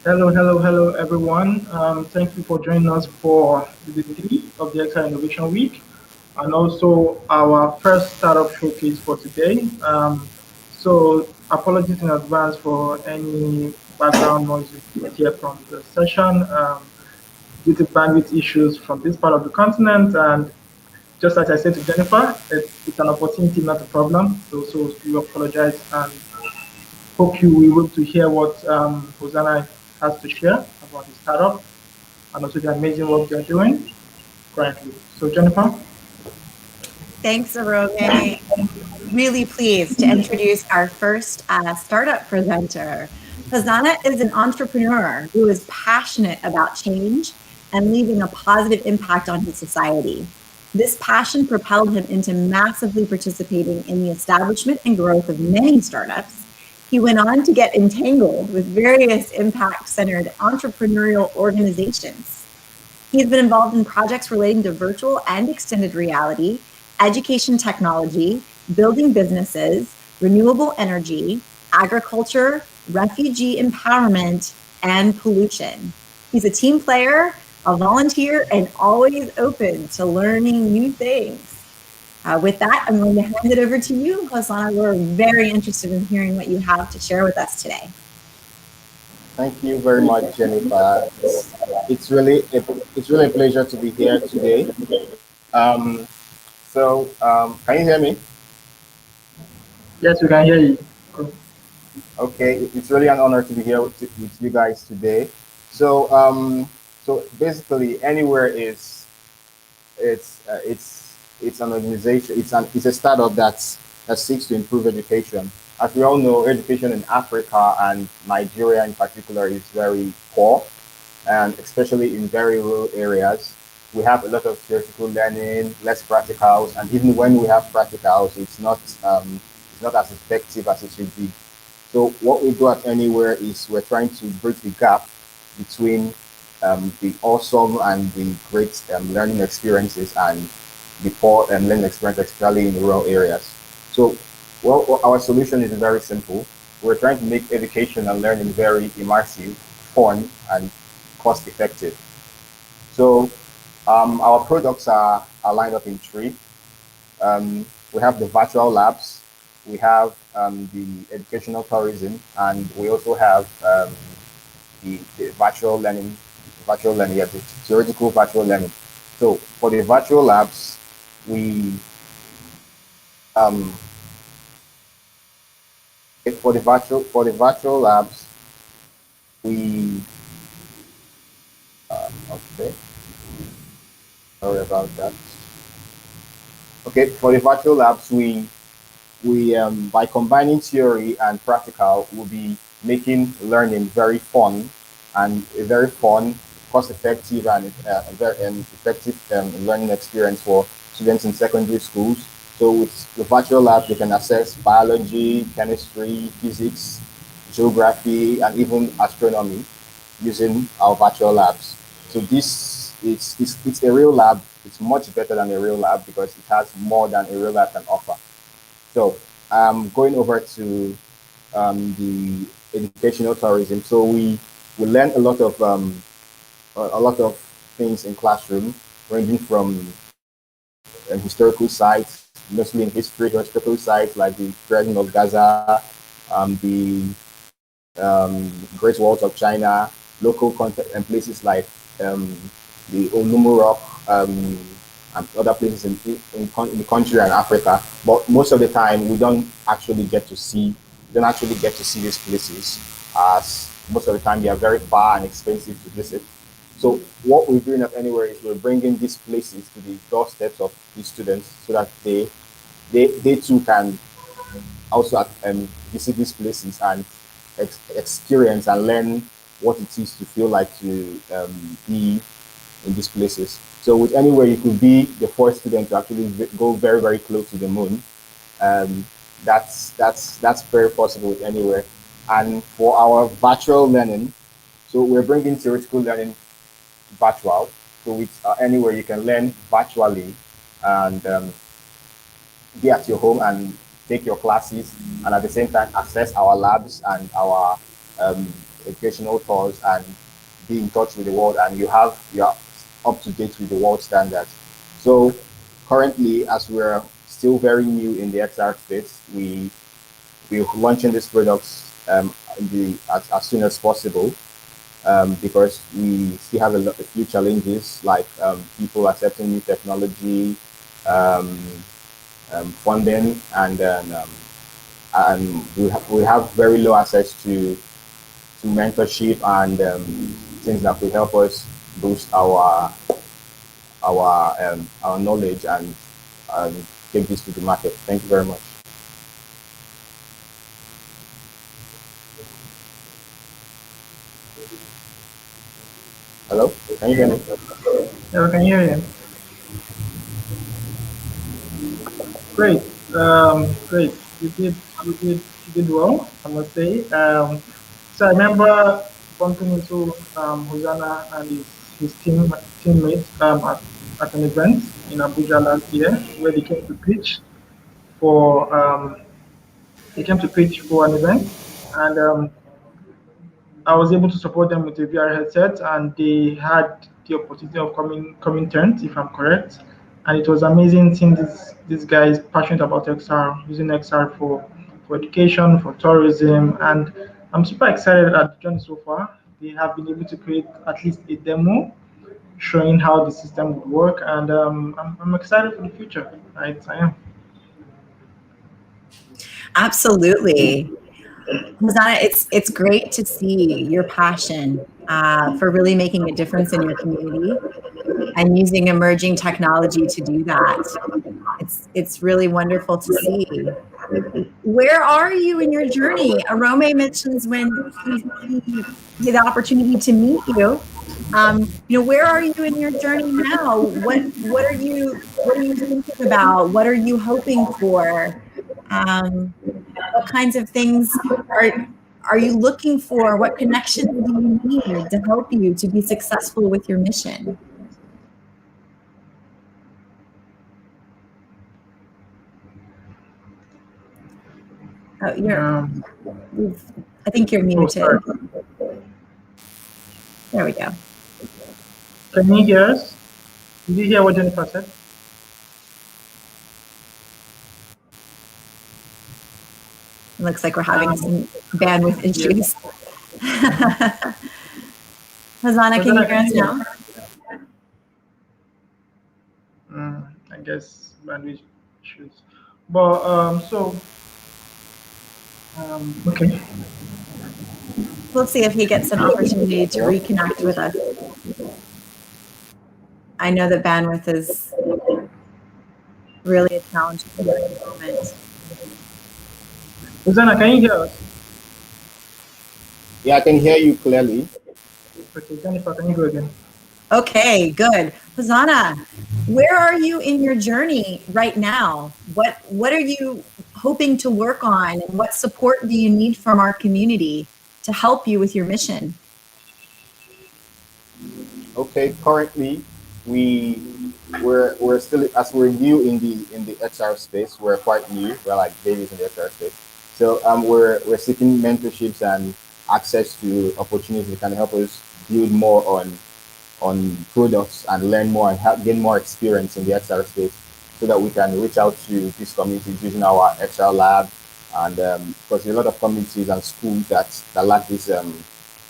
Hello, everyone. Thank you for joining us for the day three of the Excel Innovation Week and also our first startup showcase for today. So, apologies in advance for any background noise you hear from the session due to bandwidth issues from this part of the continent. And just like I said to Jennifer, it's an opportunity, not a problem. So we apologize and hope you will be able to hear what Hosanna has to share about his startup and also the amazing work they're doing currently. So, Jennifer? Thanks, Arome. Really pleased to introduce our first startup presenter. Hosanna is an entrepreneur who is passionate about change and leaving a positive impact on his society. This passion propelled him into massively participating in the establishment and growth of many startups. He went on to get entangled with various impact centered entrepreneurial organizations. He's been involved in projects relating to virtual and extended reality, education technology, building businesses, renewable energy, agriculture, refugee empowerment, and pollution. He's a team player, a volunteer, and always open to learning new things. With that, I'm going to hand it over to you, Hosanna. We're very interested in hearing what you have to share with us today. Thank you very much, Jennifer. It's really a pleasure to be here today. Um, can you hear me? Yes, we can hear you. Okay, it's really an honor to be here with you guys today. So, um, so basically, anywhere is it's an organization. It's a startup that seeks to improve education. As we all know, education in Africa and Nigeria in particular is very poor, and especially in very rural areas. We have a lot of theoretical learning, less practicals, and even when we have practicals, it's not as effective as it should be. So what we do at Anywhere is we're trying to bridge the gap between the awesome and the great learning experiences and the poor learning experience, especially in rural areas. So, our solution is very simple. We're trying to make education and learning very immersive, fun, and cost effective. So, our products are lined up in three. We have the virtual labs, we have the educational tourism, and we also have the virtual learning, yeah, the theoretical virtual learning. So for the virtual labs, we um, for the virtual labs we okay, sorry about that. Okay, for the virtual labs we by combining theory and practical, we'll be making learning very fun and a very fun, cost-effective, and a very effective learning experience for students in secondary schools. So with the virtual lab, they can access biology, chemistry, physics, geography, and even astronomy using our virtual labs. So it's a real lab. It's much better than a real lab because it has more than a real lab can offer. So going over to the educational tourism. So we learn a lot of things in classroom, ranging from historical sites, mostly in history, historical sites like the Garden of Gaza, the Great Walls of China, local content, and places like um, the Olumu Rock, and other places in the country and Africa. But most of the time, we don't actually get to see these places, as most of the time they are very far and expensive to visit. So what we're doing at Anywhere is we're bringing these places to the doorsteps of these students so that they too can also visit these places and experience and learn what it is to feel like to be in these places. So with Anywhere, you could be the first student to actually go very, very close to the moon. Um, that's very possible with Anywhere. And for our virtual learning, so we're bringing theoretical learning virtual. So with Anywhere, you can learn virtually and be at your home and take your classes, and at the same time access our labs and our um, educational tours and be in touch with the world, and you're up to date with the world standards. So currently, as we're still very new in the XR space, we're launching these products as soon as possible, because we still have a few challenges like people accepting new technology, um, funding, and then we have very low access to mentorship and things that will help us boost our knowledge and um, take this to the market. Thank you very much. Hello, can you hear me? Yeah, I can hear you. Great. Great. You did well, I must say. So I remember bumping into Hosanna and his teammates at an event in Abuja last year where for they came to pitch for an event, and I was able to support them with a VR headset, and they had the opportunity of coming turns, if I'm correct. And it was amazing seeing this guy is passionate about XR, using XR for education, for tourism, and I'm super excited at the journey so far. They have been able to create at least a demo showing how the system would work, and I'm excited for the future. Right, I am. Absolutely. Hosanna, it's great to see your passion for really making a difference in your community and using emerging technology to do that. It's really wonderful to see. Where are you in your journey? Arome mentions when he had the opportunity to meet you. Where are you in your journey now? What are you thinking about? What are you hoping for? What kinds of things are you looking for? What connections do you need to help you to be successful with your mission? Oh, Um, I think you're oh, muted. sorry. There we go. Can you hear us? Did you hear what Jennifer said? It looks like we're having some bandwidth issues. Hosanna, can you hear us now? I guess bandwidth issues. But okay. We'll see if he gets an opportunity to reconnect with us. I know that bandwidth is really a challenge at the moment. Hosanna, can you hear us? Yeah, I can hear you clearly. Okay, Jennifer, can you go again? Okay, good. Hosanna, where are you in your journey right now? What are you hoping to work on, and what support do you need from our community to help you with your mission? Okay, currently we're still, as we're new in the XR space. We're quite new. We're like babies in the XR space. So we're seeking mentorships and access to opportunities that can help us build more on products and learn more and gain more experience in the XR space, so that we can reach out to these communities using our XR lab. And because there are a lot of communities and schools that lack this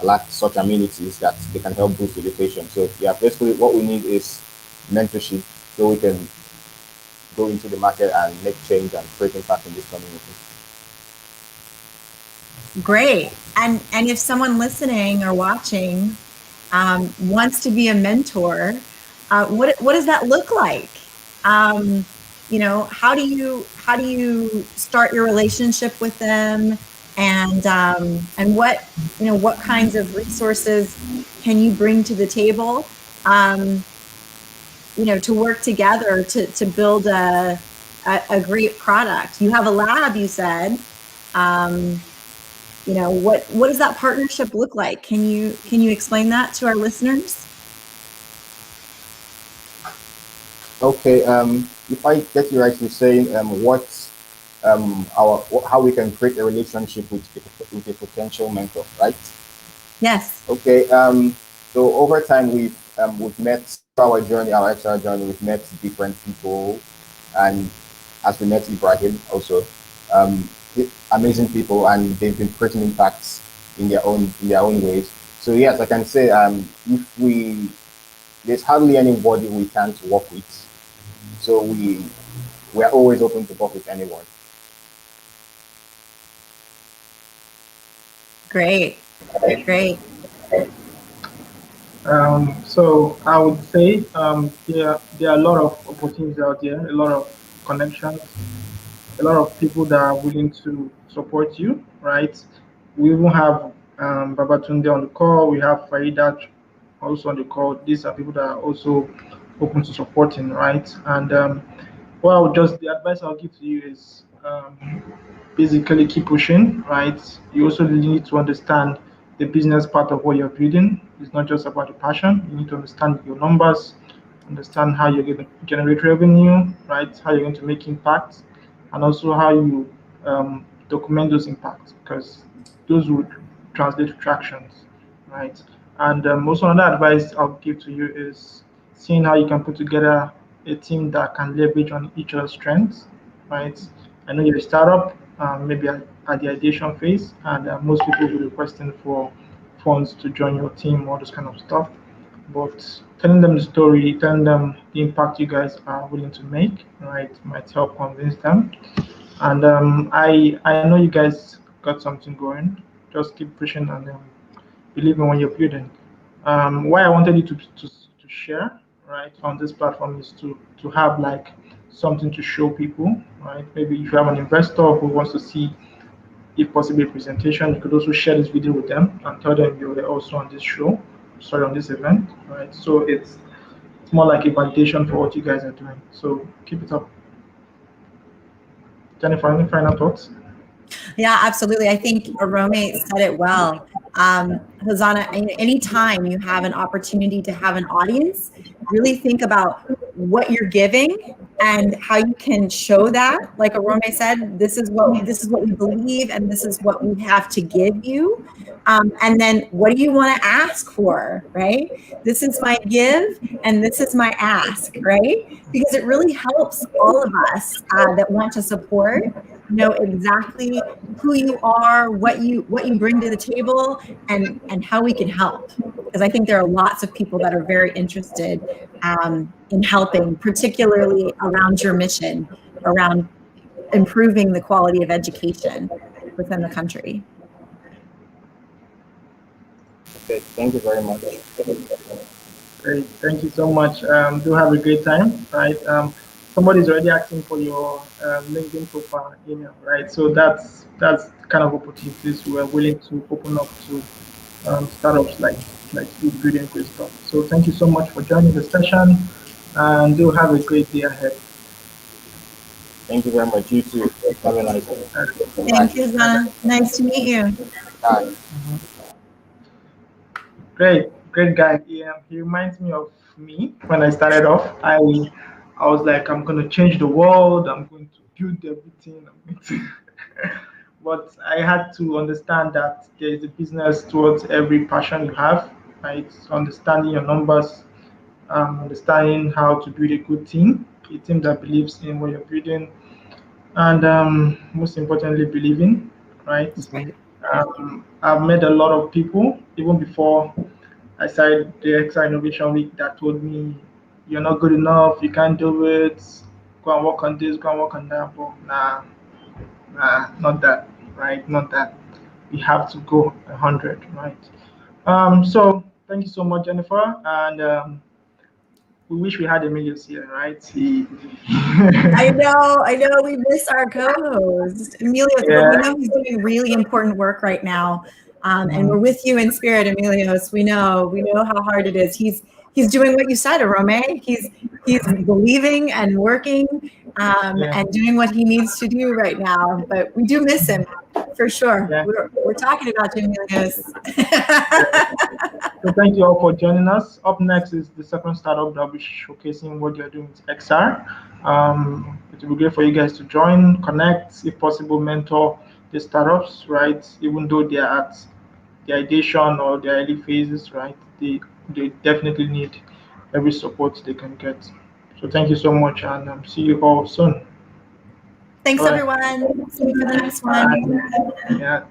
lack such amenities that they can help boost education. So yeah, basically what we need is mentorship, so we can go into the market and make change and create impact in this community. Great. And if someone listening or watching wants to be a mentor, what does that look like? How do you start your relationship with them, and what kinds of resources can you bring to the table, to work together to build a great product? You have a lab, you said. What does that partnership look like? Can you explain that to our listeners? Okay, if I get you right, you're saying how we can create a relationship with a potential mentor, right? Yes. Okay. So over time, we've met through our journey, our external journey. We've met different people, and as we met Ibrahim also, um, amazing people, and they've been creating impacts in their own ways. So yes, I can say if we there's hardly anybody we can't work with. So we are always open to work with anyone. Great. Great. So I would say there are a lot of opportunities out there, a lot of connections, a lot of people that are willing to support you, right? We even have Babatunde on the call. We have Farida also on the call. These are people that are also open to supporting, right? And well, just the advice I'll give to you is basically keep pushing, right? You also need to understand the business part of what you're building. It's not just about the passion. You need to understand your numbers, understand how you're going to generate revenue, right? How you're going to make impact, and also how you document those impacts because those would translate to tractions, right? And also another advice I'll give to you is seeing how you can put together a team that can leverage on each other's strengths, right? I know you're a startup, maybe at the ideation phase, and most people will be requesting for funds to join your team, all this kind of stuff. But telling them the story, telling them the impact you guys are willing to make, right, might help convince them. And I know you guys got something going. Just keep pushing and believe in what you're building. Why I wanted you to share right on this platform is to have like something to show people, right? Maybe if you have an investor who wants to see if possible a presentation, you could also share this video with them and tell them you were also on this show, sorry, on this event, right? So it's more like a validation for what you guys are doing. So keep it up. Jennifer, any final thoughts? Yeah, absolutely. I think Arome said it well. Hosanna, anytime you have an opportunity to have an audience, really think about what you're giving and how you can show that. Like Arome said, this is what we believe, and this is what we have to give you. And then what do you want to ask for, right? This is my give, and this is my ask, right? Because it really helps all of us that want to support know exactly who you are, what you bring to the table, and how we can help. Because I think there are lots of people that are very interested in helping, particularly around your mission, around improving the quality of education within the country. Okay, thank you very much. Great. Thank you so much. Do have a great time, right? Somebody's already asking for your LinkedIn profile email, right? So that's the kind of opportunities we're willing to open up to startups like you building great stuff. So thank you so much for joining the session, and do have a great day ahead. Thank you very much. You too. Have a nice day. Thank Bye. you, Zana. Nice to meet you. Bye. Great guy. He reminds me of me when I started off. I was like, I'm gonna change the world. I'm going to build everything. I'm going to but I had to understand that there is a business towards every passion you have, right? So understanding your numbers, understanding how to build a team that believes in what you're building, and most importantly, believing, right? Right. I've met a lot of people even before I started the Extra Innovation Week that told me you're not good enough, you can't do it, go and work on this, go and work on that. But not that, right? Not that. We have to go 100, right? So thank you so much, Jennifer, and we wish we had Emilios here, right? I know. We miss our co-host, Emilios, but we Yeah. know he's doing really important work right now. And we're with you in spirit, Emilios. We know how hard it is. He's doing what you said, Arome. He's believing and working Yeah. and doing what he needs to do right now. But we do miss him for sure. Yeah. We're talking about you, Emilios. So thank you all for joining us. Up next is the second startup that will be showcasing what they're doing with XR. It will be great for you guys to join, connect, if possible, mentor the startups, right? Even though they're at the ideation or the early phases, right? They definitely need every support they can get. So thank you so much, and see you all soon. Thanks, Bye. everyone. See you for the next one. Yeah.